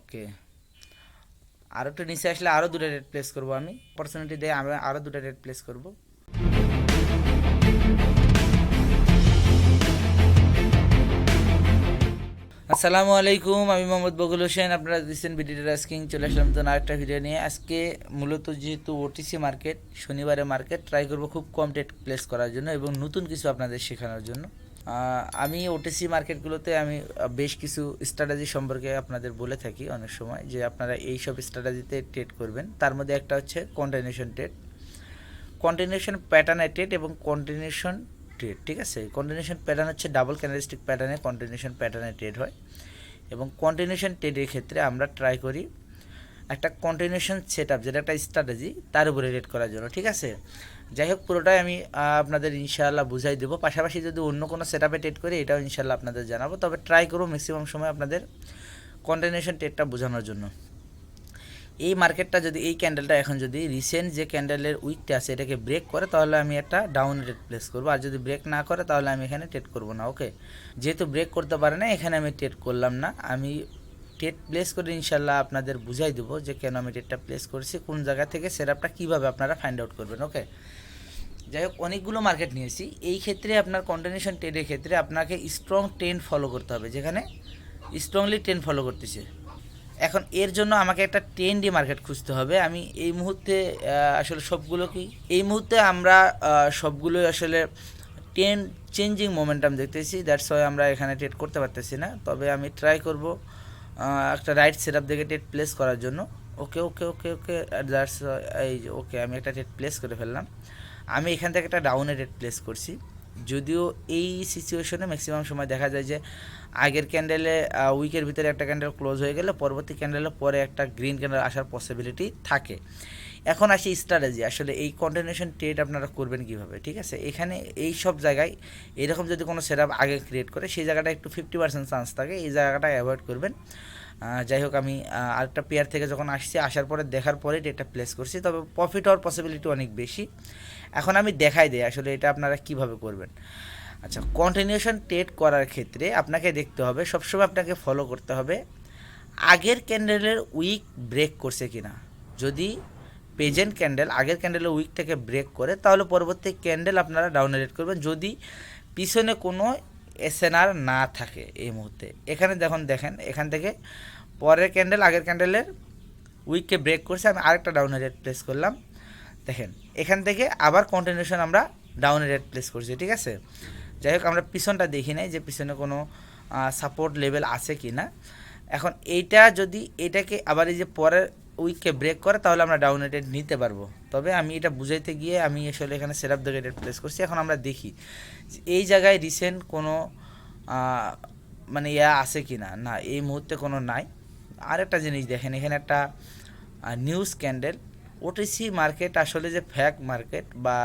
ওকে, আরও একটু নিচে আসলে আরও দুটো রেড প্লেস করব, আমি অপরচুনিটি দিয়ে আমি আরও দুটো রেড প্লেস করব। আসসালামু আলাইকুম, আমি মোহাম্মদ বকুল হোসেন। আপনারা দিচ্ছেন বিডি ট্রেডার্স চলে আসলাম তো আরেকটা ভিডিও নিয়ে। আজকে মূলত যেহেতু ওটিসি মার্কেট, শনিবারের মার্কেট, ট্রাই করব খুব কম ট্রেড প্লেস করার জন্য এবং নতুন কিছু আপনাদের শেখানোর জন্য। আমি ওটিসি মার্কেটগুলোতে আমি বেশ কিছু স্ট্র্যাটেজি সম্পর্কে আপনাদের বলে থাকি অনেক সময়, যে আপনারা এই সব স্ট্র্যাটেজিতে ট্রেড করবেন। তার মধ্যে একটা হচ্ছে কন্টিনিউশন ট্রেড, কন্টিনিউশন প্যাটার্নের ট্রেড এবং কন্টিনিউশন ট্রেড। ঠিক আছে, কন্টিনিউশন প্যাটার্ন হচ্ছে ডাবল ক্যান্ডেলস্টিক প্যাটার্নে কন্টিনিউশন প্যাটার্নে ট্রেড হয় এবং কন্টিনিউশন ট্রেডের ক্ষেত্রে আমরা ট্রাই করি একটা কন্টিনিউশন সেট আপ, যেটা একটা স্ট্র্যাটেজি, তার উপরে রেড করার জন্য। ঠিক আছে, যাই হোক, পুরোটাই আমি আপনাদের ইনশাআল্লাহ বুঝাই দেবো। পাশাপাশি যদি অন্য কোনো সেট আপে ট্রেড করি এটাও ইনশাআল্লাহ আপনাদের জানাবো, তবে ট্রাই করবো ম্যাক্সিমাম সময় আপনাদের কন্টিনিউশন ট্রেডটা বোঝানোর জন্য। এই মার্কেটটা যদি, এই ক্যান্ডেলটা এখন যদি রিসেন্ট যে ক্যান্ডেলের উইকটা আছে এটাকে ব্রেক করে, তাহলে আমি একটা ডাউন রেট প্লেস করবো, আর যদি ব্রেক না করে তাহলে আমি এখানে ট্রেড করবো না। ওকে, যেহেতু ব্রেক করতে পারে না এখানে আমি ট্রেড করলাম না। আমি ট্রেড প্লেস করে ইনশাল্লাহ আপনাদের বুঝাই দেবো যে কেন আমি ট্রেডটা প্লেস করছি, কোন জায়গা থেকে সেটআপটা কীভাবে আপনারা ফাইন্ড আউট করবেন। ওকে, যাই হোক, অনেকগুলো মার্কেট নিয়েছি। এই ক্ষেত্রে আপনার কন্টিনিউশন ট্রেডের ক্ষেত্রে আপনাকে স্ট্রং ট্রেন্ড ফলো করতে হবে, যেখানে স্ট্রংলি ট্রেন্ড ফলো করতেছে। এখন এর জন্য আমাকে একটা ট্রেন্ডি মার্কেট খুঁজতে হবে। আমি এই মুহূর্তে আসলে সবগুলো কি, এই মুহূর্তে আমরা সবগুলোই আসলে ট্রেন্ড চেঞ্জিং মোমেন্টাম দেখতেছি, দ্যাটস ওয়াই আমরা এখানে ট্রেড করতে পারতেছি না। তবে আমি ট্রাই করব একটা রাইট সেট আপ দেখে ট্রেড প্লেস করার জন্য। ওকে ওকে ওকে ওকে, দ্যাটস এই যে ওকে, আমি একটা ট্রেড প্লেস করে ফেললাম। আমি এখান থেকে একটা ডাউনে রেট প্লেস করছি। যদিও এই সিচুয়েশনে ম্যাক্সিমাম সময় দেখা যায় যে আগের ক্যান্ডেলে উইকের ভিতরে একটা ক্যান্ডেল ক্লোজ হয়ে গেলে পরবর্তী ক্যান্ডেলের পরে একটা গ্রিন ক্যান্ডেল আসার পসিবিলিটি থাকে। এখন আসি স্ট্র্যাটেজি, আসলে এই কন্টিনিউশন ট্রেড আপনারা করবেন কীভাবে। ঠিক আছে, এখানে এই সব জায়গায় এরকম যদি কোনো সেটআপ আগে ক্রিয়েট করে সেই জায়গাটা একটু 50% চান্স থাকে, এই জায়গাটা অ্যাভয়েড করবেন। যাই হোক, আমি আরেকটা পেয়ার থেকে যখন আসছি, আসার পরে দেখার পরে এটা প্লেস করছি, তবে প্রফিট হওয়ার পসিবিলিটি অনেক বেশি। এখন আমি দেখাই দিই আসলে এটা আপনারা কিভাবে করবেন। আচ্ছা, কন্টিনিউশন ট্রেড করার ক্ষেত্রে আপনাকে দেখতে হবে, সবসময় আপনাকে ফলো করতে হবে আগের ক্যান্ডেলের উইক ব্রেক করছে কিনা। যদি প্রেজেন্ট ক্যান্ডেল আগের ক্যান্ডেলের উইক থেকে ব্রেক করে তাহলে পরবর্তী ক্যান্ডেল আপনারা ডাউনে রেট করবেন, যদি পিছনে কোনো এসএনআর না থাকে। এই মুহূর্তে এখানে দেখেন এখান থেকে পরের ক্যান্ডেল আগের ক্যান্ডেলের উইককে ব্রেক করছে, আমি আরেকটা ডাউনে রেট প্লেস করলাম। দেখেন এখান থেকে আবার কন্টিনিউশন আমরা ডাউনে রেট প্লেস করছি। ঠিক আছে, যাই হোক, আমরা পিছনটা দেখি নাই যে পিছনে কোনো সাপোর্ট লেভেল আছে কি না। এখন এইটা যদি এটাকে আবার এই যে পরের উইককে ব্রেক করে তাহলে আমরা ডাউন রেট নিতে পারবো। তবে আমি এটা বুঝাইতে গিয়ে আমি আসলে এখানে সেটআপ দেখে রেট প্লেস করছি। এখন আমরা দেখি এই জায়গায় রিসেন্ট কোনো মানে আছে কি না। না, এই মুহূর্তে কোনো নাই। আরেকটা জিনিস দেখেন, এখানে একটা নিউজ ক্যান্ডেল। ওটিসি মার্কেট আসলে যে ফ্যাক মার্কেট বা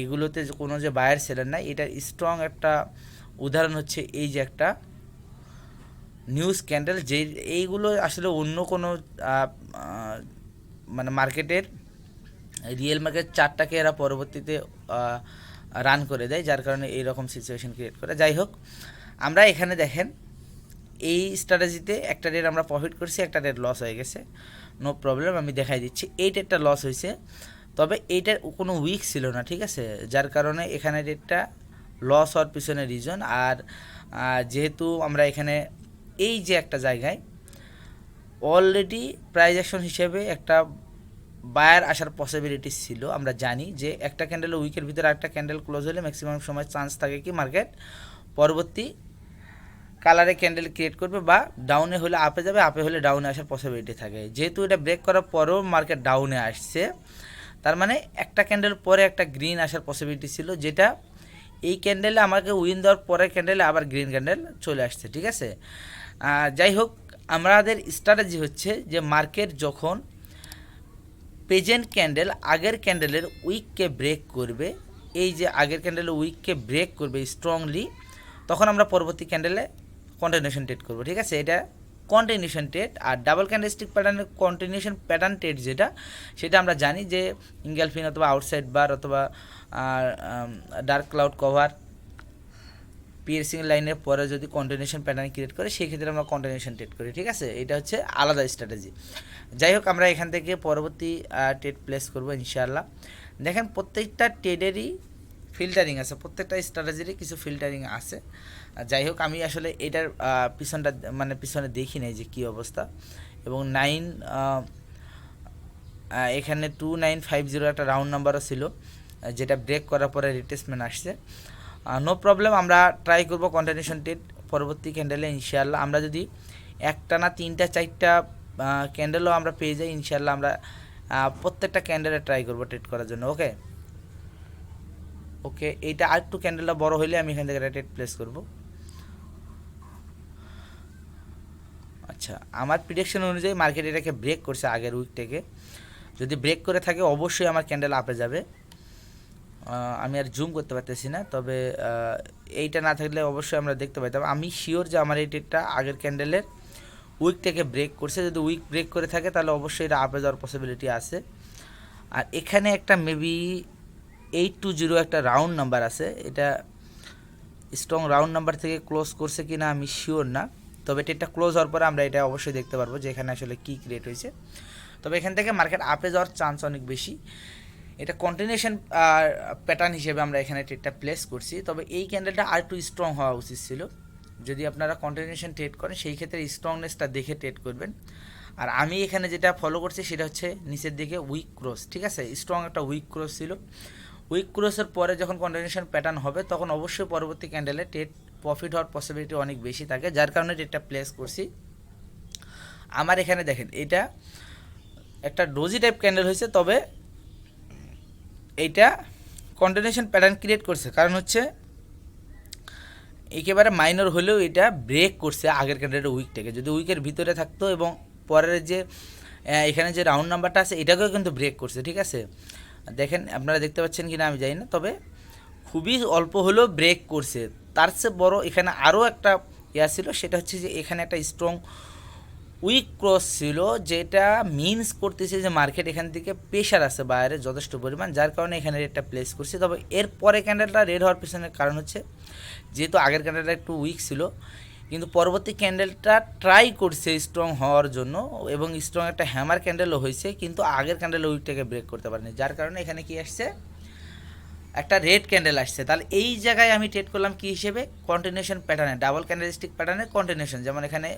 এগুলোতে কোনো যে বায়ার সেলার নাই, এটার স্ট্রং একটা উদাহরণ হচ্ছে এই যে একটা নিউজ ক্যান্ডেল। যে এইগুলো আসলে অন্য কোনো মানে মার্কেটের রিয়েল মার্কেট চার্টটাকে এরা পরবর্তীতে রান করে দেয়, যার কারণে এইরকম সিচুয়েশন ক্রিয়েট করে। যাই হোক, আমরা এখানে দেখেন এই স্ট্র্যাটেজিতে একটা রেট আমরা প্রফিট করছি, একটা রেট লস হয়ে গেছে। নো প্রবলেম, আমি দেখাই দিচ্ছি। এই রেটটা লস হয়েছে, তবে এইটার কোনো উইক ছিল না। ঠিক আছে, যার কারণে এখানে রেটটা লস হওয়ার পিছনে রিজন। আর যেহেতু আমরা এখানে এই যে একটা জায়গায় অলরেডি প্রাইস অ্যাকশন হিসেবে একটা বায়ার আসার পসিবিলিটি ছিল, আমরা জানি যে একটা ক্যান্ডেলের উইকের ভিতরে একটা ক্যান্ডেল ক্লোজ হলে ম্যাক্সিমাম সময় চান্স থাকে কি মার্কেট পরবর্তী কালারে ক্যান্ডেল ক্রিয়েট করবে, বা ডাউনে হলে আপে যাবে, আপে হলে ডাউনে আসার পসিবিলিটি থাকে। যেহেতু এটা ব্রেক করার পরেও মার্কেট ডাউনে আসছে, তার মানে একটা ক্যান্ডেল পরে একটা গ্রিন আসার পসিবিলিটি ছিল, যেটা এই ক্যান্ডেলে আমাকে উইন দেওয়ার পরের ক্যান্ডেলে আবার গ্রিন ক্যান্ডেল চলে আসছে। ঠিক আছে, যাই হোক, আমাদের স্ট্র্যাটেজি হচ্ছে যে মার্কেট যখন প্রেজেন্ট ক্যান্ডেল আগের ক্যান্ডেলের উইককে ব্রেক করবে, এই যে আগের ক্যান্ডেলের উইককে ব্রেক করবে স্ট্রংলি, তখন আমরা পরবর্তী ক্যান্ডেলে কন্টিনিউশন ট্রেড করব। ঠিক আছে, এটা কন্টিনিউশন ট্রেড। আর ডাবল ক্যান্ডেলস্টিক প্যাটার্নের কন্টিনিউশন প্যাটার্ন ট্রেড যেটা, সেটা আমরা জানি যে ইঙ্গেলফিন অথবা আউটসাইড বার অথবা ডার্ক ক্লাউড কভার, পিয়ার্সিং লাইনের পরে যদি কন্টিনিউশন প্যাটার্ন ক্রিয়েট করে সেই ক্ষেত্রে আমরা কন্টিনিউশন ট্রেড করি, ঠিক আছে। এটা হচ্ছে আলাদা স্ট্র্যাটেজি। যাই হোক, আমরা এখান থেকে পরবর্তী ট্রেড প্লেস করব ইনশাআল্লাহ। দেখেন প্রত্যেকটা ট্রেডেরই ফিল্টারিং আছে, প্রত্যেকটা স্ট্র্যাটেজিরই কিছু ফিল্টারিং আছে। যাই হোক, আমি আসলে এটার পিছনে দেখি নাই যে কী অবস্থা। এবং এখানে 2950 একটা রাউন্ড নাম্বারও ছিল, যেটা ব্রেক করার পরে রিটেসমেন্ট আসছে। নো প্রবলেম, আমরা ট্রাই করব কন্টিনিউশন ট্রেড পরবর্তী ক্যান্ডেলে ইনশাআল্লাহ। আমরা যদি একটা না 3টা 4টা ক্যান্ডেলও আমরা পেয়ে যাই ইনশাআল্লাহ, আমরা প্রত্যেকটা ক্যান্ডেলে ট্রাই করব ট্রেড করার জন্য। ওকে ওকে, এইটা আর একটু ক্যান্ডেলটা বড় হলে আমি এখান থেকে ট্রেড প্লেস করব। আচ্ছা, আমার প্রিডিকশন অনুযায়ী মার্কেট এটাকে ব্রেক করছে আগের উইক থেকে। যদি ব্রেক করে থাকে অবশ্যই আমার ক্যান্ডেল আপে যাবে। আমি আর জুম করতে পারতেছি না, তবে এইটা না থাকলে অবশ্যই আমরা দেখতে পাইতাম। আমি শিওর যে আমার এই ট্রেডটা আগের ক্যান্ডেলের উইক থেকে ব্রেক করছে। যদি উইক ব্রেক করে থাকে তাহলে অবশ্যই এটা আপে যাওয়ার পসিবিলিটি আছে। আর এখানে একটা মেবি 820 একটা রাউন্ড নাম্বার আছে, এটা স্ট্রং রাউন্ড নাম্বার থেকে ক্লোজ করছে কি না আমি শিওর না, তবে ট্রেডটা ক্লোজ হওয়ার পরে আমরা এটা অবশ্যই দেখতে পারবো যে এখানে আসলে কী ক্রিয়েট হয়েছে। তবে এখান থেকে মার্কেট আপে যাওয়ার চান্স অনেক বেশি। এটা কন্টিনিউশন প্যাটার্ন হিসেবে আমরা এখানে ট্রেডটা প্লেস করছি। তবে এই ক্যান্ডেলটা আর একটু স্ট্রং হওয়া উচিত ছিল। যদি আপনারা কন্টিনিউশন ট্রেড করেন সেই ক্ষেত্রে স্ট্রংনেসটা দেখে ট্রেড করবেন। আর আমি এখানে যেটা ফলো করছি সেটা হচ্ছে নিচের দিকে উইক ক্রস, ঠিক আছে। স্ট্রং একটা উইক ক্রস ছিল। উইক ক্রসের পরে যখন কন্টিনিউশন প্যাটার্ন হবে তখন অবশ্যই পরবর্তী ক্যান্ডেলে ট্রেড প্রফিট হওয়ার পসিবিলিটি অনেক বেশি থাকে, যার কারণে ট্রেডটা প্লেস করছি। আমার এখানে দেখেন এটা একটা ডোজি টাইপ ক্যান্ডেল হয়েছে, তবে এইটা কন্টিনিউশন প্যাটার্ন ক্রিয়েট করছে, কারণ হচ্ছে একেবারে মাইনর হলেও এটা ব্রেক করছে আগের ক্যান্ডেলের উইকটাকে। যদি উইকের ভিতরে থাকতো এবং পরের যে এখানে যে রাউন্ড নাম্বারটা আছে এটাকেও কিন্তু ব্রেক করছে, ঠিক আছে। দেখেন আপনারা দেখতে পাচ্ছেন কি না আমি জানি না, তবে খুবই অল্প হলেও ব্রেক করছে। তার চেয়ে বড় এখানে আরও একটা ছিল, সেটা হচ্ছে যে এখানে একটা স্ট্রং উইক ক্রস ছিল, যেটা মিনস করতেছে যে মার্কেট এখান থেকে প্রেশার আছে বাইরে যথেষ্ট পরিমাণ, যার কারণে এখানে রেটটা প্লেস করছে। তবে এর পরে ক্যান্ডেলটা রেড হওয়ার পিছনের কারণ হচ্ছে যেহেতু আগের ক্যান্ডেলটা একটু উইক ছিল, কিন্তু পরবর্তী ক্যান্ডেলটা ট্রাই করছে স্ট্রং হওয়ার জন্য এবং স্ট্রং একটা হ্যামার ক্যান্ডেলও হয়েছে, কিন্তু আগের ক্যান্ডেলের উইকটাকে ব্রেক করতে পারেনি, যার কারণে এখানে কি আসছে একটা রেড ক্যান্ডেল আসছে। তাহলে এই জায়গায় আমি ট্রেড করলাম কি হিসেবে, কন্টিনিউশন প্যাটার্নে, ডাবল ক্যান্ডেলস্টিক প্যাটার্নে কন্টিনিউশন। যেমন এখানে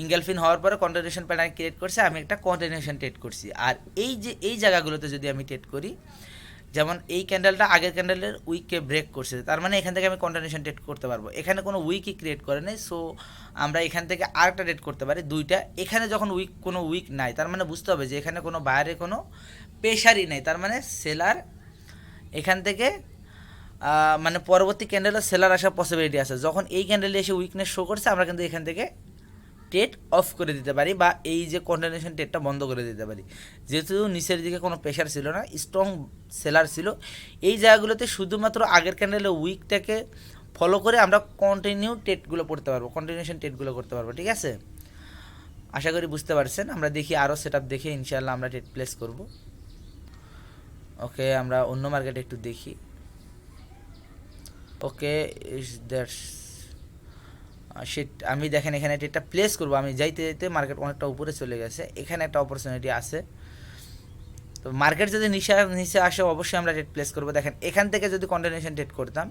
ইঙ্গেলফিন হওয়ার পরে কন্টিনিউশন প্যাটার্ন ক্রিয়েট করছে, আমি একটা কন্টিনিউশন ট্রেড করছি। আর এই জায়গাগুলোতে যদি আমি ট্রেড করি, যেমন এই ক্যান্ডেলটা আগের ক্যান্ডেলের উইককে ব্রেক করছে, তার মানে এখান থেকে আমি কন্টিনিউশন ট্রেড করতে পারবো। এখানে কোনো উইকই ক্রিয়েট করে নেই, সো আমরা এখান থেকে আরেকটা ট্রেড করতে পারি দুইটা। এখানে যখন কোনো উইক নাই, তার মানে বুঝতে হবে যে এখানে কোনো বাইরে কোনো প্রেশারই নেই, তার মানে সেলার এখান থেকে মানে পরবর্তী ক্যান্ডেলে সেলার আসার পসিবিলিটি আছে। যখন এই ক্যান্ডেলে এসে উইকনেস শো করছে, আমরা কিন্তু এখান থেকে ট্রেড অফ করে দিতে পারি বা এই যে কন্টিনিউশন ট্রেডটা বন্ধ করে দিতে পারি, যেহেতু নিচের দিকে কোনো প্রেশার ছিল না, স্ট্রং সেলার ছিল। এই জায়গাগুলোতে শুধুমাত্র আগের ক্যান্ডেলে উইকটাকে ফলো করে আমরা কন্টিনিউ ট্রেডগুলো করতে পারবো, কন্টিনিউশন ট্রেডগুলো করতে পারবো, ঠিক আছে। আশা করি বুঝতে পারছেন। আমরা দেখি আরও সেট আপ দেখে ইনশাআল্লাহ আমরা ট্রেড প্লেস করব। ওকে, আমরা অন্য মার্কেটে একটু দেখি। ওকে, দ্যাটস শিট। আমি দেখেন এখানে ট্রেডটা প্লেস করবো, আমি যাইতে যাইতে মার্কেট অনেকটা উপরে চলে গেছে, এখানে একটা অপরচুনিটি আছে। তো মার্কেট যদি নিচে আসে অবশ্যই আমরা ট্রেড প্লেস করবো। দেখেন এখান থেকে যদি কন্টিনিউশন ট্রেড করতাম,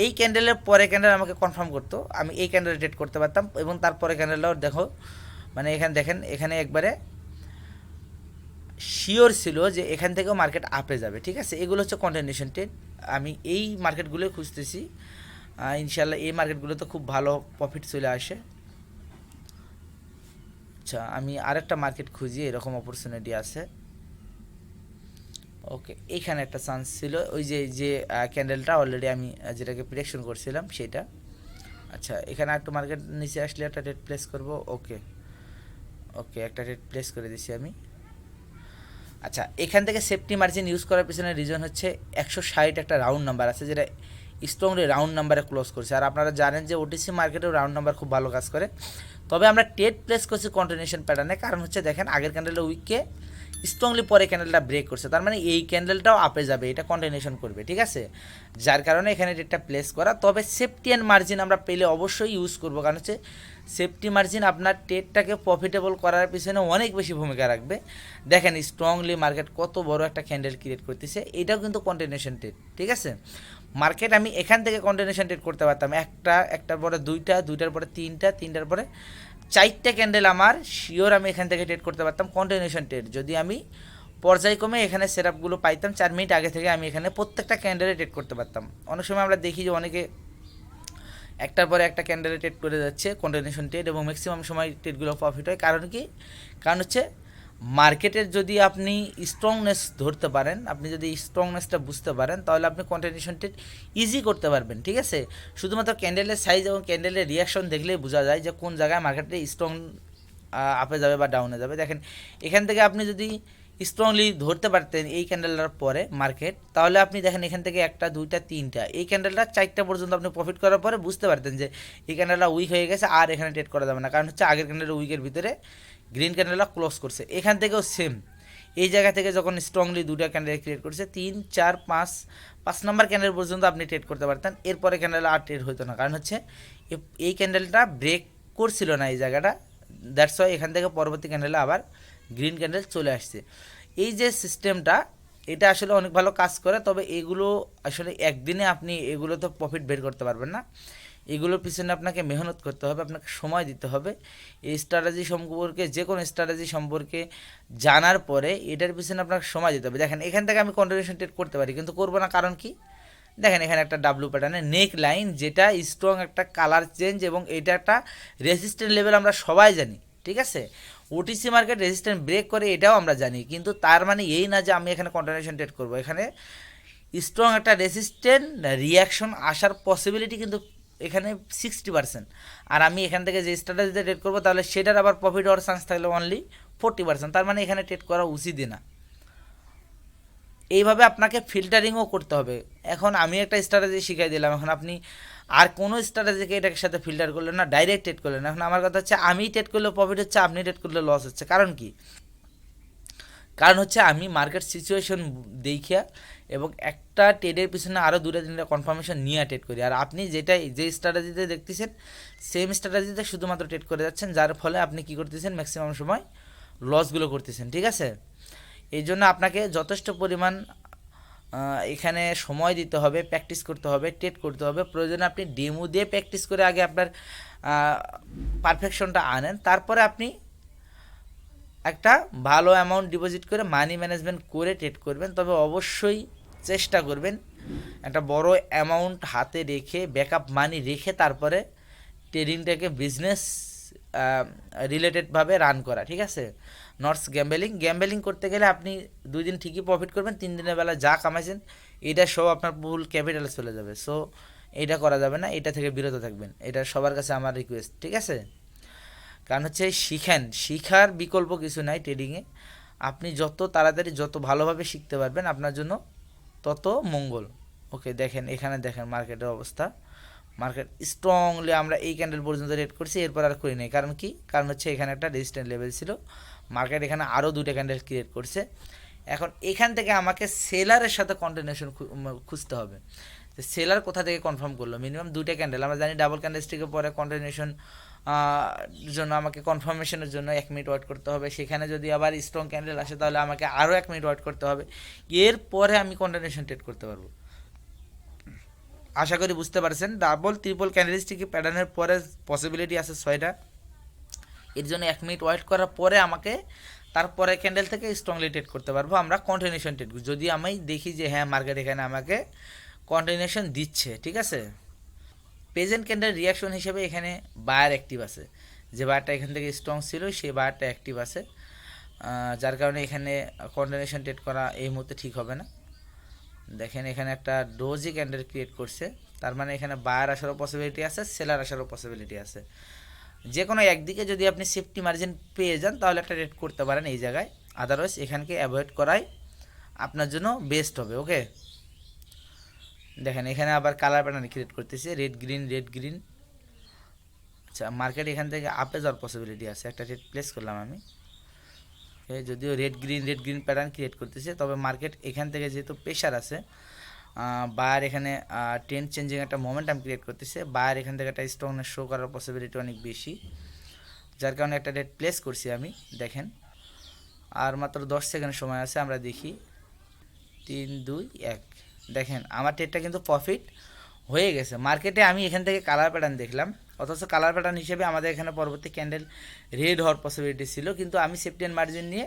এই ক্যান্ডেলের পরে ক্যান্ডেল আমাকে কনফার্ম করতো, আমি এই ক্যান্ডেলে ট্রেড করতে পারতাম এবং তারপরে ক্যান্ডেলটাও দেখো, মানে এখানে দেখেন এখানে একবারে শিওর ছিল যে এখান থেকেও মার্কেট আপে যাবে, ঠিক আছে। এগুলো হচ্ছে কন্টিনিউশন ট্রেড। আমি এই মার্কেটগুলোই খুঁজতেছি, ইনশাল্লাহ এই মার্কেটগুলোতে খুব ভালো প্রফিট চলে আসে। আচ্ছা, আমি আরেকটা মার্কেট খুঁজি এরকম অপরচুনিটি আছে। ওকে, এইখানে একটা চান্স ছিল, ওই যে ক্যান্ডেলটা অলরেডি আমি যেটাকে প্রেডিকশন করছিলাম সেটা। আচ্ছা, এখানে একটু মার্কেট নিচে আসলে একটা ট্রেড প্লেস করব। ওকে ওকে, একটা ট্রেড প্লেস করে দিছি আমি। আচ্ছা, এখান থেকে সেফটি মার্জিন ইউজ করার পিছনে রিজন হচ্ছে 160 একটা রাউন্ড নাম্বার আছে, যেটা স্ট্রংলি রাউন্ড নাম্বারে ক্লোজ করছে। আর আপনারা জানেন যে ওটিসি মার্কেটেও রাউন্ড নাম্বার খুব ভালো কাজ করে। তবে আমরা ট্রেড প্লেস করছি কন্টিনিউশন প্যাটার্নে, কারণ হচ্ছে দেখেন আগের ক্যান্ডেলের উইককে স্ট্রংলি পরে ক্যান্ডেলটা ব্রেক করছে, তার মানে এই ক্যান্ডেলটাও আপে যাবে, এটা কন্টিনিউশন করবে, ঠিক আছে, যার কারণে এখানে রেটটা প্লেস করা। তবে সেফটি অ্যান্ড মার্জিন আমরা পেলে অবশ্যই ইউজ করবো, কারণ হচ্ছে সেফটি মার্জিন আপনার ট্রেডটাকে প্রফিটেবল করার পিছনে অনেক বেশি ভূমিকা রাখবে। দেখেন স্ট্রংলি মার্কেট কত বড় একটা ক্যান্ডেল ক্রিয়েট করতেছে, এটাও কিন্তু কন্টিনিউশন ট্রেড, ঠিক আছে। মার্কেট আমি এখান থেকে কন্টিনিউশন ট্রেড করতে পারতাম, একটার পরে দুইটা, দুইটার পরে তিনটা, তিনটার পরে চারটা ক্যান্ডেল আমার শিওর আমি এখান থেকে ট্রেড করতে পারতাম কন্টিনিউশন ট্রেড, যদি আমি পর্যায়ক্রমে এখানে সেটআপগুলো পাইতাম 4 মিনিট আগে থেকে আমি এখানে প্রত্যেকটা ক্যান্ডেলে ট্রেড করতে পারতাম। অনেক সময় আমরা দেখি যে অনেকে একটার পরে একটা ক্যান্ডেলে ট্রেড করে যাচ্ছে কন্টিনিউশন ট্রেড, এবং ম্যাক্সিমাম সময় ট্রেডগুলো প্রফিট হয়। কারণ কি? কারণ হচ্ছে মার্কেটের যদি আপনি স্ট্রংনেস ধরতে পারেন, আপনি যদি স্ট্রংনেসটা বুঝতে পারেন, তাহলে আপনি কন্টিনিউশন ট্রেড ইজি করতে পারবেন, ঠিক আছে। শুধুমাত্র ক্যান্ডেলের সাইজ এবং ক্যান্ডেলের রিয়াকশন দেখলেই বোঝা যায় যে কোন জায়গায় মার্কেটে স্ট্রং আপে যাবে বা ডাউনে যাবে। দেখেন এখান থেকে আপনি যদি স্ট্রংলি ধরতে পারতেন এই ক্যান্ডেলটার পরে মার্কেট, তাহলে আপনি দেখেন এখান থেকে একটা, দুইটা, তিনটা, এই ক্যান্ডেলটা চারটা পর্যন্ত আপনি প্রফিট করার পরে বুঝতে পারতেন যে এই ক্যান্ডেলটা উইক হয়ে গেছে, আর এখানে ট্রেড করা যাবে না, কারণ হচ্ছে আগের ক্যান্ডেলের উইকের ভিতরে গ্রিন ক্যান্ডেলটা ক্লোজ করছে। এখান থেকেও সেম, এই জায়গা থেকে যখন স্ট্রংলি দুটা ক্যান্ডেল ক্রিয়েট করছে, 3, 4, 5 নম্বর ক্যান্ডেল পর্যন্ত আপনি ট্রেড করতে পারতেন, এরপরে ক্যান্ডেল আর ট্রেড হতো না, কারণ হচ্ছে এই ক্যান্ডেলটা ব্রেক করছিল না এই জায়গাটা, দ্যাটস ওয়াই এখান থেকে পরবর্তী ক্যান্ডেলে আবার গ্রিন ক্যান্ডেল চলে আসছে। এই যে সিস্টেমটা, এটা আসলে অনেক ভালো কাজ করে, তবে এগুলো আসলে একদিনে আপনি এগুলো তো প্রফিট বের করতে পারবেন না, এগুলোর পিছনে আপনাকে মেহনত করতে হবে, আপনাকে সময় দিতে হবে। এই স্ট্র্যাটেজি সম্পর্কে, যে কোনো স্ট্র্যাটেজি সম্পর্কে জানার পরে এটার পিছনে আপনাকে সময় দিতে হবে। দেখেন এখান থেকে আমি কন্টিনিউশন ট্রেড করতে পারি, কিন্তু করবো না, কারণ কি? দেখেন এখানে একটা ডাব্লু প্যাটার্নের নেক লাইন, যেটা স্ট্রং একটা কালার চেঞ্জ, এবং এটা একটা রেজিস্ট্যান্ট লেভেল আমরা সবাই জানি, ঠিক আছে। ওটিসি মার্কেট রেজিস্ট্যান্ট ব্রেক করে এটাও আমরা জানি, কিন্তু তার মানে এই না যে আমি এখানে কন্টিনিউশন ট্রেড করবো। এখানে স্ট্রং একটা রেজিস্ট্যান্ট রিয়াকশন আসার পসিবিলিটি কিন্তু এখানে 60%, আর আমি এখান থেকে যে স্ট্র্যাটেজিতে ট্রেড করবো তাহলে সেটার আবার প্রফিট হওয়ার চান্স থাকলে অনলি 40%, তার মানে এখানে ট্রেড করা উচিতই না। এইভাবে আপনাকে ফিল্টারিংও করতে হবে। এখন আমি একটা স্ট্র্যাটেজি শিখাই দিলাম, এখন আপনি আর কোনো স্ট্র্যাটেজিকে এটার সাথে ফিল্টার করলেন না, ডাইরেক্ট ট্রেড করলেন। এখন আমার কথা হচ্ছে আমি ট্রেড করলে প্রফিট হচ্ছে, আপনি ট্রেড করলে লস হচ্ছে। কারণ কি? কারণ হচ্ছে আমি মার্কেট সিচুয়েশন দেখিয়া এবং একটা ট্রেডের পিছনে আরও 2-3টা কনফার্মেশন নিয়ে ট্রেড করি, আর আপনি যে স্ট্র্যাটেজিতে দেখতেছেন সেম স্ট্র্যাটেজিতে শুধুমাত্র ট্রেড করে যাচ্ছেন, যার ফলে আপনি কী করতেছেন, ম্যাক্সিমাম সময় লসগুলো করতেছেন, ঠিক আছে। এই জন্য আপনাকে যথেষ্ট পরিমাণ এখানে সময় দিতে হবে, প্র্যাকটিস করতে হবে, ট্রেড করতে হবে। প্রয়োজনে আপনি ডেমো দিয়ে প্র্যাকটিস করে আগে আপনার পারফেকশনটা আনেন, তারপরে আপনি একটা ভালো অ্যামাউন্ট ডিপোজিট করে মানি ম্যানেজমেন্ট করে ট্রেড করবেন। তবে অবশ্যই চেষ্টা করবেন একটা বড় অ্যামাউন্ট হাতে রেখে, ব্যাকআপ মানি রেখে তারপরে ট্রেডিংটাকে বিজনেস রিলেটেডভাবে রান করা, ঠিক আছে। নটস গ্যাম্বেলিং করতে গেলে আপনি 2 দিন ঠিকই প্রফিট করবেন, 3 দিনের বেলা যা কামাইছেন এটা সব আপনার ফুল ক্যাপিটালে চলে যাবে। সো এটা করা যাবে না, এটা থেকে বিরত থাকবেন, এটা সবার কাছে আমার রিকোয়েস্ট, ঠিক আছে। কারণ হচ্ছে শিখার বিকল্প কিছু নাই ট্রেডিংয়ে। আপনি যত তাড়াতাড়ি, যত ভালোভাবে শিখতে পারবেন আপনার জন্য তত মঙ্গল। ওকে, দেখেন এখানে দেখেন মার্কেটের অবস্থা, মার্কেট স্ট্রংলি আমরা এই ক্যান্ডেল পর্যন্ত রেড করছি, এরপর আর করি নাই। কারণ কি? কারণ হচ্ছে এখানে একটা রেজিস্ট্যান্ট লেভেল ছিল, মার্কেট এখানে আরও 2টা ক্যান্ডেল ক্রিয়েট করছে। এখন এখান থেকে আমাকে সেলারের সাথে কন্টিনিউশন খুঁজতে হবে, যে সেলার কোথা থেকে কনফার্ম করলো। মিনিমাম 2টা ক্যান্ডেল, আমরা জানি ডাবল ক্যান্ডেলস্টিকের পরে কন্টিনিউশন জন্য আমাকে কনফার্মেশনের জন্য 1 মিনিট ওয়েট করতে হবে। সেখানে যদি আবার স্ট্রং ক্যান্ডেল আসে তাহলে আমাকে আরও 1 মিনিট ওয়েট করতে হবে, এরপরে আমি কন্টিনিউশন ট্রেড করতে পারবো। আশা করি বুঝতে পারছেন। ডাবল ট্রিপল ক্যান্ডেলস্টিক প্যাটার্নের পরে পসিবিলিটি আছে 6টা, এর জন্য 1 মিনিট ওয়েট করার পরে আমাকে তারপরে ক্যান্ডেল থেকে স্ট্রংলি ট্রেড করতে পারবো আমরা কন্টিনিউশন ট্রেড। যদি আমি দেখি যে হ্যাঁ মার্কেট এখানে আমাকে কন্টিনিউশন দিচ্ছে, ঠিক আছে। প্রেজেন্ট ক্যান্ডেল রিয়াকশন হিসেবে এখানে বায়ার অ্যাক্টিভ আছে, যে বায়ারটা এখান থেকে স্ট্রং ছিল সেই বায়ারটা অ্যাক্টিভ আছে, যার কারণে এখানে কন্টিনিউশন ট্রেড করা এই মুহূর্তে ঠিক হবে না। দেখেন এখানে একটা ডোজি ক্যান্ডেল ক্রিয়েট করছে, তার মানে এখানে বায়ার আসারও পসিবিলিটি আছে, সেলার আসারও পসিবিলিটি আছে। যে কোনো একদিকে যদি আপনি সেফটি মার্জিন পেয়ে যান তাহলে একটা ট্রেড করতে পারেন এই জায়গায়, আদারওয়াইজ এখানকে অ্যাভয়েড করাই আপনার জন্য বেস্ট হবে। ওকে, দেখেন এখানে আবার কালার প্যাটার্ন ক্রিয়েট করতেছে, রেড গ্রিন। আচ্ছা, মার্কেট এখান থেকে আপে যাওয়ার পসিবিলিটি আছে, একটা ট্রেড প্লেস করলাম আমি। যদিও রেড গ্রিন প্যাটার্ন ক্রিয়েট করতেছে, তবে মার্কেট এখান থেকে যেহেতু প্রেশার আছে, বায়ার এখানে ট্রেন্ড চেঞ্জিং একটা মোমেন্টাম ক্রিয়েট করতেছে, বায়ার এখান থেকে একটা স্ট্রংনেস শো করার পসিবিলিটি অনেক বেশি, যার কারণে একটা রেট প্লেস করছি আমি। দেখেন আর মাত্র 10 সেকেন্ড সময় আছে, আমরা দেখি 3 2 1। দেখেন আমার ট্রেডটা কিন্তু প্রফিট হয়ে গেছে। মার্কেটে আমি এখান থেকে কালার প্যাটার্ন দেখলাম, অথচ কালার প্যাটার্ন হিসেবে আমাদের এখানে পরবর্তী ক্যান্ডেল রেড হওয়ার পসিবিলিটি ছিল, কিন্তু আমি সেফটি অ্যান্ড মার্জিন নিয়ে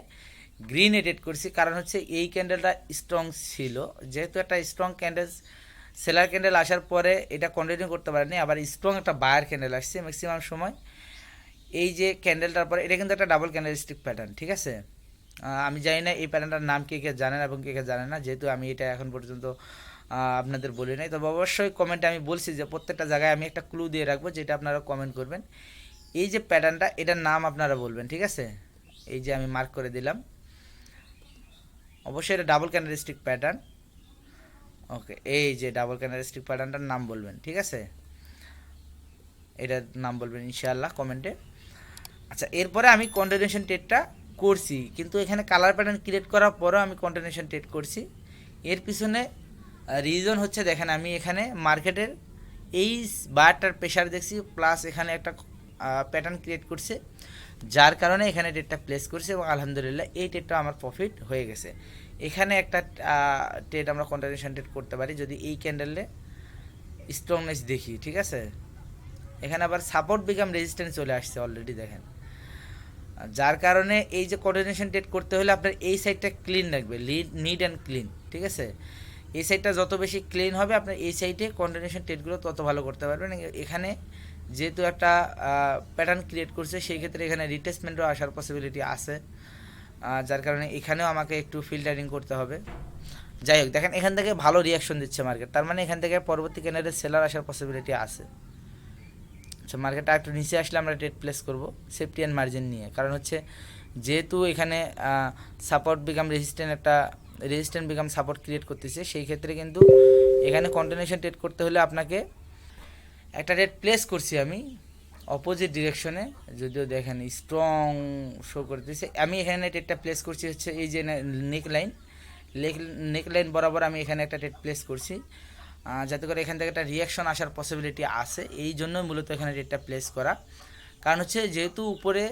গ্রিনে ট্রেড করছি। কারণ হচ্ছে এই ক্যান্ডেলটা স্ট্রং ছিল, যেহেতু একটা স্ট্রং ক্যান্ডেল সেলার ক্যান্ডেল আসার পরে এটা কন্টিনিউ করতে পারেনি, আবার স্ট্রং একটা বায়ার ক্যান্ডেল আসছে ম্যাক্সিমাম সময়। এই যে ক্যান্ডেলটার পরে এটা কিন্তু একটা ডাবল ক্যান্ডেলস্টিক প্যাটার্ন, ঠিক আছে। আমি জানি না এই প্যাটার্নটার নাম কে কে জানেন এবং কে কে জানেন না, যেহেতু আমি এটা এখন পর্যন্ত আপনাদের বলি নাই। তবে অবশ্যই কমেন্টে আমি বলছি যে প্রত্যেকটা জায়গায় আমি একটা ক্লু দিয়ে রাখবো, যেটা আপনারা কমেন্ট করবেন। এই যে প্যাটার্নটা, এটার নাম আপনারা বলবেন, ঠিক আছে। এই যে আমি মার্ক করে দিলাম, অবশ্যই এটা ডাবল ক্যান্ডেলস্টিক প্যাটার্ন। ওকে, এই যে ডাবল ক্যান্ডেলস্টিক প্যাটার্নটার নাম বলবেন, ঠিক আছে, এটার নাম বলবেন ইনশাআল্লাহ কমেন্টে। আচ্ছা, এরপরে আমি কন্টিনিউশন ট্রেডটা করছি, কিন্তু এখানে কালার প্যাটার্ন ক্রিয়েট করার পরেও আমি কন্টিনিউশন ট্রেড করছি। এর পিছনে রিজন হচ্ছে, দেখেন আমি এখানে মার্কেটের এই বারটার প্রেশার দেখছি, প্লাস এখানে একটা প্যাটার্ন ক্রিয়েট করছে, যার কারণে এখানে ট্রেডটা প্লেস করছে এবং আলহামদুলিল্লাহ এই ট্রেডটা আমার প্রফিট হয়ে গেছে। এখানে একটা ট্রেড আমরা কন্টিনিউশন ট্রেড করতে পারি যদি এই ক্যান্ডেলে স্ট্রংনেস দেখি, ঠিক আছে। এখানে আবার সাপোর্ট বিকাম রেজিস্ট্যান্স চলে আসছে অলরেডি, দেখেন, যার কারণে এই যে কোঅর্ডিনেশন ট্রেড করতে হলে আপনার এই সাইডটা ক্লিন রাখবে, নিট অ্যান্ড ক্লিন, ঠিক আছে। এই সাইডটা যত বেশি ক্লিন হবে আপনার এই সাইডে কোঅর্ডিনেশন ট্রেডগুলো তত ভালো করতে পারবেন। এখানে যেহেতু একটা প্যাটার্ন ক্রিয়েট করছে, সেই ক্ষেত্রে এখানে রিটেসমেন্টও আসার পসিবিলিটি আছে, যার কারণে এখানেও আমাকে একটু ফিল্টারিং করতে হবে। যাই হোক, দেখেন এখান থেকে ভালো রিয়াকশন দিচ্ছে মার্কেট, তার মানে এখান থেকে পরবর্তী ক্যান্ডেলের সেলার আসার পসিবিলিটি আছে। আচ্ছা, মার্কেটটা একটু নিচে আসলে আমরা ট্রেড প্লেস করব সেফটি অ্যান্ড মার্জিন নিয়ে, কারণ হচ্ছে যেহেতু এখানে support become resistant become support create করতেছে, সেই ক্ষেত্রে কিন্তু এখানে কন্টিনিউশন ট্রেড করতে হলে আপনাকে একটা ট্রেড প্লেস করছি আমি অপোজিট ডিরেকশনে, যদিও দেখেন স্ট্রং শো করতেছে। আমি এখানে ট্রেডটা প্লেস করছি হচ্ছে এই যে নেক লাইন বরাবর আমি এখানে একটা ট্রেড প্লেস করছি, যাতে করে এখান থেকে একটা রিয়াকশন আসার পসিবিলিটি আছে, এই জন্যই মূলত এখানে রেটটা প্লেস করা। কারণ হচ্ছে যেহেতু উপরে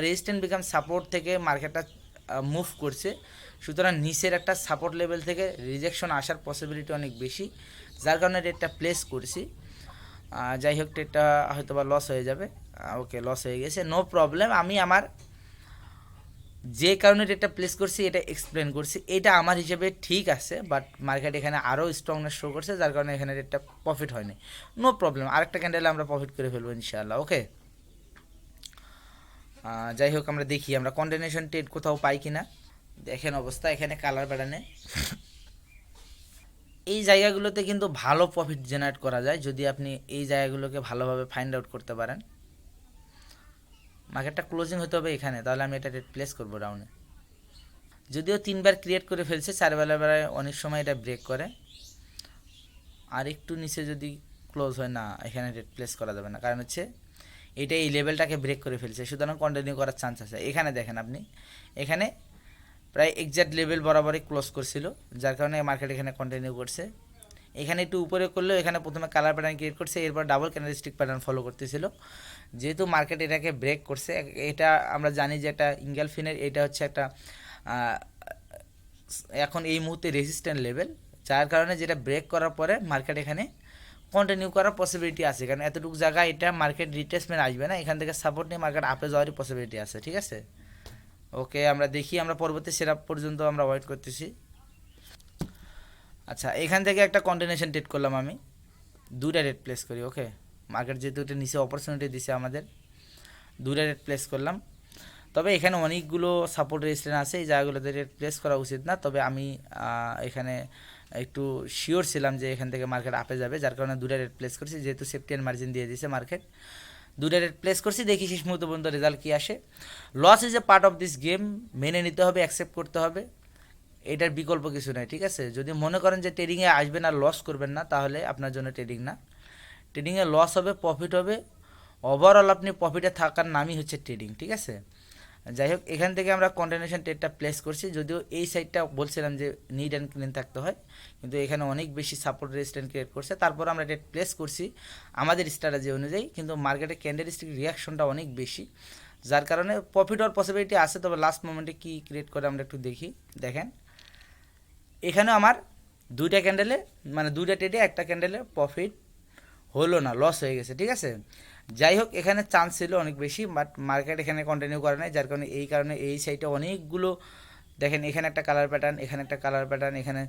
রেজিস্ট্যান্ট বিকাম সাপোর্ট থেকে মার্কেটটা মুভ করছে, সুতরাং নিচের একটা সাপোর্ট লেভেল থেকে রিজেকশন আসার পসিবিলিটি অনেক বেশি, যার কারণে রেটটা প্লেস করছি। যাই হোক, ট্রেডটা হয়তো বা লস হয়ে যাবে। ওকে, লস হয়ে গেছে, নো প্রবলেম। আমি আমার যে কারণে এটা প্লেস করছি এটা এক্সপ্লেন করছি, এটা আমার হিসেবে ঠিক আছে, বাট মার্কেট এখানে আরও স্ট্রংনেস শো করছে, যার কারণে এখানে রেটটা প্রফিট হয়নি। নো প্রবলেম, আরেকটা ক্যান্ডেলে আমরা প্রফিট করে ফেলবো ইনশাআল্লাহ। ওকে, যাই হোক, আমরা দেখি আমরা কন্টিনিউশন ট্রেড কোথাও পাই কিনা। দেখেন অবস্থা, এখানে কালার প্যাটার্নে এই জায়গাগুলোতে কিন্তু ভালো প্রফিট জেনারেট করা যায় যদি আপনি এই জায়গাগুলোকে ভালোভাবে ফাইন্ড আউট করতে পারেন। মার্কেটটা ক্লোজিং হতে হবে এখানে, তাহলে আমি এটা রেট প্লেস করবো ডাউনে। যদিও 3বার ক্রিয়েট করে ফেলছে, 4 বেলায় অনেক সময় এটা ব্রেক করে। আর একটু নিচে যদি ক্লোজ হয়, না, এখানে রেট প্লেস করা যাবে না, কারণ হচ্ছে এটা এই লেভেলটাকে ব্রেক করে ফেলছে, সুতরাং কন্টিনিউ করার চান্স আছে। এখানে দেখেন আপনি, এখানে প্রায় এক্স্যাক্ট লেভেল বরাবরই ক্লোজ করছিল, যার কারণে মার্কেট এখানে কন্টিনিউ করছে। এখানে একটু উপরে করলেও এখানে প্রথমে কালার প্যাটার্ন ক্রিয়েট করছে, এরপর ডাবল ক্যান্ডেলস্টিক প্যাটার্ন ফলো করতেছিল। যেহেতু মার্কেট এটাকে ব্রেক করছে, এটা আমরা জানি যে একটা ইঙ্গেলফিনের এটা হচ্ছে একটা এখন এই মুহূর্তে রেজিস্ট্যান্ট লেভেল, যার কারণে যেটা ব্রেক করার পরে মার্কেট এখানে কন্টিনিউ করার পসিবিলিটি আছে, কারণ এতটুকু জায়গায় এটা মার্কেট রিটেসমেন্ট আসবে না, এখান থেকে সাপোর্ট নিয়ে মার্কেট আপে যাওয়ারই পসিবিলিটি আছে, ঠিক আছে। ওকে, আমরা দেখি, আমরা পরবর্তী সেটআপ পর্যন্ত আমরা ওয়েট করতেছি। আচ্ছা, এখান থেকে একটা কন্টিনিউশন ট্রেড করলাম আমি, 2টা রেট প্লেস করি। ওকে, মার্কেট যেহেতু এটা নিচে অপরচুনিটি দিছে আমাদের, 2টা রেট প্লেস করলাম। তবে এখানে অনেকগুলো সাপোর্ট রেজিস্ট্যান্স আছে, এই জায়গাগুলোতে রেট প্লেস করা উচিত না, তবে আমি এখানে একটু শিওর ছিলাম যে এখান থেকে মার্কেট আপে যাবে, যার কারণে 2টা রেট প্লেস করছি, যেহেতু সেফটি অ্যান্ড মার্জিন দিয়ে দিয়েছে মার্কেট। 2টা রেট প্লেস করছি, দেখি শেষ মুহূর্ত পর্যন্ত রেজাল্ট কী আসে। Loss is a part of this game, মেনে নিতে হবে, অ্যাকসেপ্ট করতে হবে, এটার বিকল্প কিছু নাই, ঠিক আছে। যদি মনে করেন যে ট্রেডিংয়ে আসবেন আর লস করবেন না, তাহলে আপনার জন্য ট্রেডিং না। ট্রেডিংয়ে লস হবে, প্রফিট হবে, ওভারঅল আপনি প্রফিটে থাকার নামই হচ্ছে ট্রেডিং, ঠিক আছে। যাই হোক, এখান থেকে আমরা কন্টিনিউশন ট্রেডটা প্লেস করছি, যদিও এই সাইডটা বলছিলাম যে নিড অ্যান্ড ক্লিন থাকতে হয়, কিন্তু এখানে অনেক বেশি সাপোর্ট রেজিস্ট্যান্ট ক্রিয়েট করছে। তারপর আমরা ট্রেড প্লেস করছি আমাদের স্ট্র্যাটেজি অনুযায়ী, কিন্তু মার্কেটে ক্যান্ডেলস্টিক রিয়াকশনটা অনেক বেশি, যার কারণে প্রফিট হওয়ার পসিবিলিটি আছে। তবে লাস্ট মোমেন্টে কী ক্রিয়েট করে আমরা একটু দেখি। দেখেন এখানেও আমার দুইটা ক্যান্ডেলে মানে দুইটা ট্রেডে একটা ক্যান্ডেলে প্রফিট হলো না, লস হয়ে গেছে, ঠিক আছে। যাই হোক, এখানে চান্স ছিল অনেক বেশি, বাট মার্কেট এখানে কন্টিনিউ করে নাই, যার কারণে এই সাইডে অনেকগুলো দেখেন, এখানে একটা কালার প্যাটার্ন, এখানে একটা কালার প্যাটার্ন, এখানে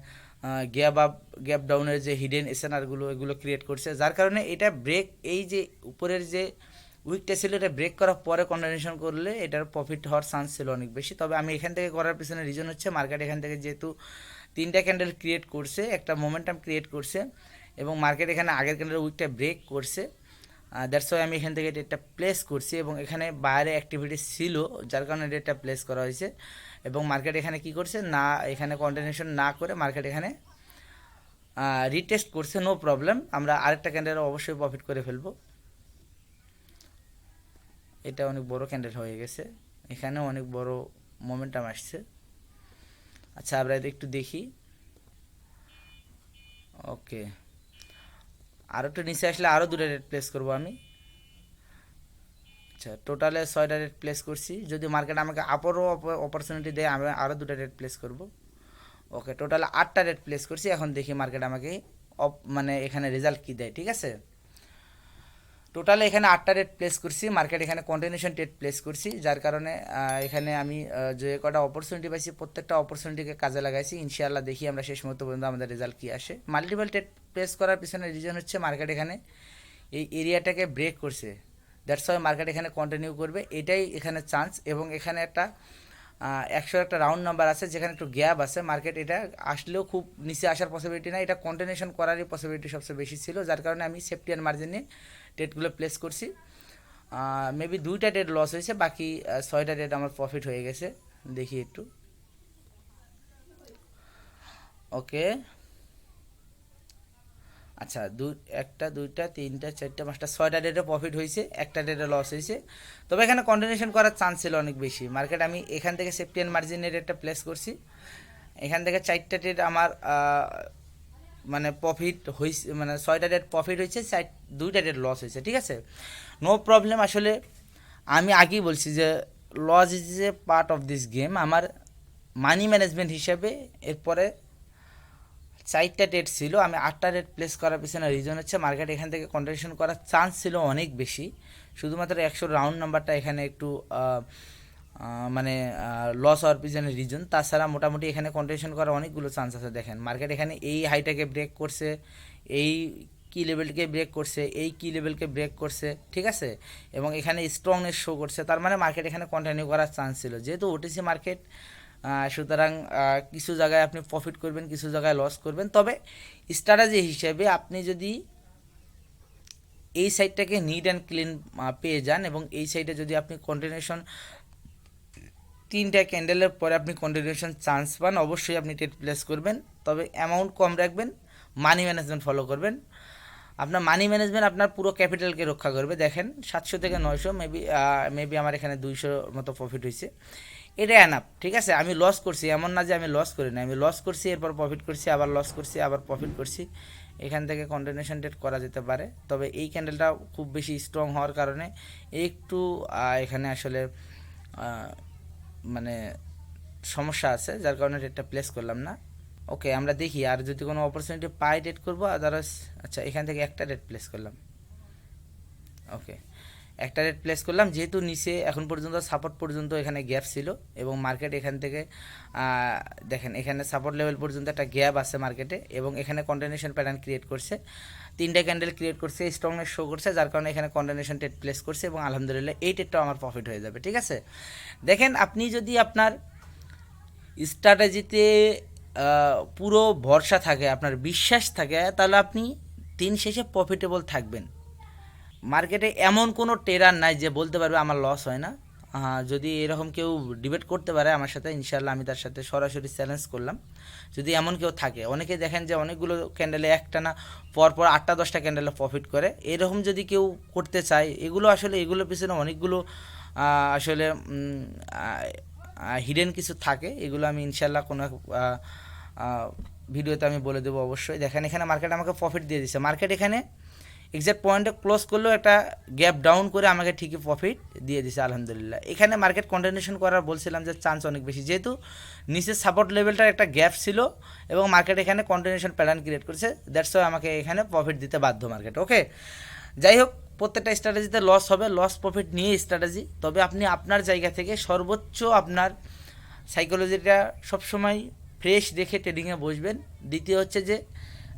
গ্যাপ আপ গ্যাপ ডাউনের যে হিডেন এসএনআরগুলো এগুলো ক্রিয়েট করছে, যার কারণে এটা ব্রেক, এই যে উপরের যে উইকটা ছিল এটা ব্রেক করার পরে কন্টিনিউশন করলে এটার প্রফিট হওয়ার চান্স ছিল অনেক বেশি। তবে আমি এখান থেকে করার পিছনে রিজন হচ্ছে মার্কেট এখান থেকে যেহেতু তিনটা ক্যান্ডেল ক্রিয়েট করছে, একটা মোমেন্টাম ক্রিয়েট করছে, এবং মার্কেট এখানে আগের ক্যান্ডেলের উইকটা ব্রেক করছে, দ্যাটস ওয়াই আমি এখান থেকে ডেটটা প্লেস করছি, এবং এখানে বাইরে অ্যাক্টিভিটি ছিল যার কারণে ডেটটা প্লেস করা হয়েছে। এবং মার্কেট এখানে কি করছে না, এখানে কন্টিনিউশন না করে মার্কেট এখানে রিটেস্ট করছে, নো প্রবলেম, আমরা আরেকটা ক্যান্ডেল অবশ্যই প্রফিট করে ফেলবো। এটা অনেক বড় ক্যান্ডেল হয়ে গেছে, এখানে অনেক বড় মোমেন্টাম আসছে। আচ্ছা, আমরা একটু দেখি। ওকে, আরও একটু নিচে আসলে আরও দুটো রেট প্লেস করবো আমি। আচ্ছা, টোটালে 6টা রেট প্লেস করছি, যদি মার্কেট আমাকে আপারও অপরচুনিটি দেয় আমি আরও দুটো রেট প্লেস করব। ওকে, টোটাল 8টা রেট প্লেস করছি, এখন দেখি মার্কেট আমাকে মানে এখানে রেজাল্ট কী দেয়, ঠিক আছে। টোটালে এখানে 8টা রেট প্লেস করছি, মার্কেট এখানে কন্টিনিউশন ট্রেড প্লেস করছি, যার কারণে এখানে আমি যে কটা অপরচুনিটি পাইছি প্রত্যেকটা অপরচুনিটিকে কাজে লাগাইছি। ইনশাআল্লাহ দেখি আমরা শেষ মুহূর্ত পর্যন্ত আমাদের রেজাল্ট কী আসে। মাল্টিপল ট্রেড প্লেস করার পিছনে রিজন হচ্ছে মার্কেট এখানে এই এরিয়াটাকে ব্রেক করছে, দ্যাটস ওয়াই মার্কেট এখানে কন্টিনিউ করবে, এটাই এখানে চান্স। এবং এখানে একটা 100 একটা রাউন্ড নাম্বার আছে যেখানে একটু গ্যাপ আছে, মার্কেট এটা আসলেও খুব নিচে আসার পসিবিলিটি না, এটা কন্টিনিউশন করারই পসিবিলিটি সবচেয়ে বেশি ছিল, যার কারণে আমি সেফটি অ্যান্ড মার্জিন নিয়ে ট্রেডগুলো প্লেস করছি। মেবি 2টা ট্রেড লস হয়েছে, বাকি 6টা ট্রেড আমার প্রফিট হয়ে গেছে। দেখি একটু। ওকে, আচ্ছা, একটা, দুইটা, তিনটা, চারটা, পাঁচটা, 6টা ডেটে প্রফিট হয়েছে, একটা ডেটে লস হয়েছে। তবে এখানে কন্টিনিউশন করার চান্স ছিল অনেক বেশি। মার্কেট আমি এখান থেকে সেফটি অ্যান্ড মার্জিনের রেটটা প্লেস করছি, এখান থেকে 4টা ডেট আমার মানে প্রফিট হয়েছে, মানে 6টা ডেট প্রফিট হয়েছে, 2টা ডেট লস হয়েছে, ঠিক আছে, নো প্রবলেম। আসলে আমি আগেই বলছি যে loss is a part of this game. আমার মানি ম্যানেজমেন্ট হিসাবে এরপরে 4টা রেট ছিল, আমি 8টা রেট প্লেস করার পিছনে রিজন হচ্ছে মার্কেট এখান থেকে কন্টিনিউশন করার চান্স ছিল অনেক বেশি, শুধুমাত্র 100 রাউন্ড নাম্বারটা এখানে একটু মানে লস হওয়ার পিছনে রিজন, তাছাড়া মোটামুটি এখানে কন্টিনিউশন করার অনেকগুলো চান্স আছে। দেখেন মার্কেট এখানে এই হাইটাকে ব্রেক করছে, এই কি লেভেলকে ব্রেক করছে, এই কি লেভেলকে ব্রেক করছে, ঠিক আছে, এবং এখানে স্ট্রংনেস শো করছে, তার মানে মার্কেট এখানে কন্টিনিউ করার চান্স ছিল। যেহেতু ওটিসি মার্কেট, সুতরাং কিছু জায়গায় আপনি প্রফিট করবেন, কিছু জায়গায় লস করবেন। তবে স্ট্র্যাটেজি হিসেবে আপনি যদি এই সাইডটাকে নিট অ্যান্ড ক্লিন পেয়ে যান, এবং এই সাইডে যদি আপনি কন্টিনিউশন 3টা ক্যান্ডেলের পরে আপনি কন্টিনিউশন চান্স পান, অবশ্যই আপনি ট্রেড প্লেস করবেন। তবে অ্যামাউন্ট কম রাখবেন, মানি ম্যানেজমেন্ট ফলো করবেন। আপনার মানি ম্যানেজমেন্ট আপনার পুরো ক্যাপিটালকে রক্ষা করবে। দেখেন 700 থেকে 900, মেবি আমার এখানে 200 মতো প্রফিট হয়েছে, এটা অ্যানাপ, ঠিক আছে। আমি লস করছি এমন না যে আমি লস করি না, আমি লস করছি, এরপর প্রফিট করছি, আবার লস করছি, আবার প্রফিট করছি। এখান থেকে কন্টিনিউশন ট্রেড করা যেতে পারে। তবে এই ক্যান্ডেলটা খুব বেশি স্ট্রং হওয়ার কারণে একটু এখানে আসলে মানে সমস্যা আছে, যার কারণে ট্রেডটা প্লেস করলাম না। ওকে, আমরা দেখি আর যদি কোনো অপরচুনিটি পাই ট্রেড করবো, আদারওয়াইজ। আচ্ছা, এখান থেকে একটা রেট প্লেস করলাম। ওকে, একটা রেট প্লেস করলাম, যেহেতু নিচে এখন পর্যন্ত সাপোর্ট পর্যন্ত এখানে গ্যাপ ছিল, এবং মার্কেট এখান থেকে দেখেন এখানে সাপোর্ট লেভেল পর্যন্ত একটা গ্যাপ আছে মার্কেটে, এবং এখানে কন্টিনিউশন প্যাটার্ন ক্রিয়েট করছে, 3টা ক্যান্ডেল ক্রিয়েট করছে, স্ট্রংনেস শো করছে, যার কারণে এখানে কন্টিনিউশন ট্রেড প্লেস করছে, এবং আলহামদুলিল্লাহ এই ট্রেডটাও আমার প্রফিট হয়ে যাবে, ঠিক আছে। দেখেন আপনি যদি আপনার স্ট্র্যাটেজিতে পুরো ভরসা থাকে, আপনার বিশ্বাস থাকে, তাহলে আপনি দিন শেষে প্রফিটেবল থাকবেন। মার্কেটে এমন কোনো ট্রেডার নাই যে বলতে পারবে আমার লস হয় না। যদি এরকম কেউ ডিবেট করতে পারে আমার সাথে, ইনশাল্লাহ আমি তার সাথে সরাসরি চ্যালেঞ্জ করলাম, যদি এমন কেউ থাকে। অনেকে দেখেন যে অনেকগুলো ক্যান্ডেলে একটানা পরপর 8টা 10টা ক্যান্ডেলে প্রফিট করে, এরকম যদি কেউ করতে চায়, এগুলো আসলে এগুলোর পিছনে অনেকগুলো আসলে হিডেন কিছু থাকে, এগুলো আমি ইনশাল্লাহ কোনো ভিডিওতে আমি বলে দেবো অবশ্যই। দেখেন এখানে মার্কেট আমাকে প্রফিট দিয়ে দিচ্ছে, মার্কেট এখানে এক্সাক্ট পয়েন্টে ক্লোজ করলেও একটা গ্যাপ ডাউন করে আমাকে ঠিকই প্রফিট দিয়ে দিছে আলহামদুলিল্লাহ। এখানে মার্কেট কন্টিনিউশন করার বলছিলাম যে চান্স অনেক বেশি, যেহেতু নিচের সাপোর্ট লেভেলটার একটা গ্যাপ ছিল এবং মার্কেট এখানে কন্টিনিউশন প্যাটার্ন ক্রিয়েট করেছে, দ্যাটস ওয়াই আমাকে এখানে প্রফিট দিতে বাধ্য মার্কেট। ওকে, যাই হোক, প্রত্যেকটা স্ট্র্যাটেজিতে লস হবে, লস প্রফিট নিয়ে স্ট্র্যাটেজি। তবে আপনি আপনার জায়গা থেকে সর্বোচ্চ আপনার সাইকোলজিটা সবসময় ফ্রেশ রেখে ট্রেডিংয়ে বসবেন। দ্বিতীয় হচ্ছে যে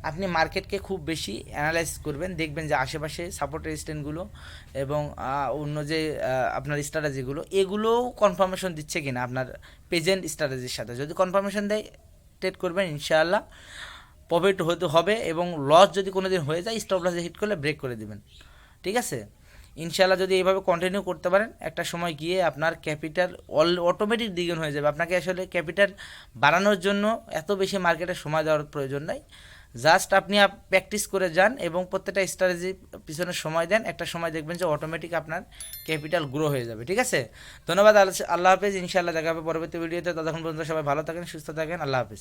আপনি মার্কেটকে খুব বেশি অ্যানালাইজ করবেন, দেখবেন যে আশেপাশে সাপোর্ট রেজিস্ট্যান্টগুলো এবং অন্য যে আপনার স্ট্র্যাটেজিগুলো, এগুলোও কনফার্মেশন দিচ্ছে কিনা আপনার প্রেজেন্ট স্ট্র্যাটেজির সাথে। যদি কনফার্মেশন দেয় ট্রেড করবেন, ইনশাআল্লাহ প্রফিট হতে হবে। এবং লস যদি কোনো দিন হয়ে যায়, স্টপ লসে হিট করলে ব্রেক করে দেবেন, ঠিক আছে? ইনশাআল্লাহ যদি এইভাবে কন্টিনিউ করতে পারেন, একটা সময় গিয়ে আপনার ক্যাপিটাল অটোমেটিক দ্বিগুণ হয়ে যাবে। আপনাকে আসলে ক্যাপিটাল বাড়ানোর জন্য এত বেশি মার্কেটে সময় দেওয়ার প্রয়োজন নাই, জাস্ট আপনি প্র্যাকটিস করে যান এবং প্রত্যেকটা স্ট্র্যাটেজি পিছনে সময় দেন, একটা সময় দেখবেন যে অটোমেটিক আপনার ক্যাপিটাল গ্রো হয়ে যাবে, ঠিক আছে? ধন্যবাদ, আল্লাহ হাফেজ। ইনশাআল্লাহ দেখা হবে পরবর্তী ভিডিওতে। ততক্ষণ পর্যন্ত সবাই ভালো থাকেন, সুস্থ থাকেন, আল্লাহ হাফেজ।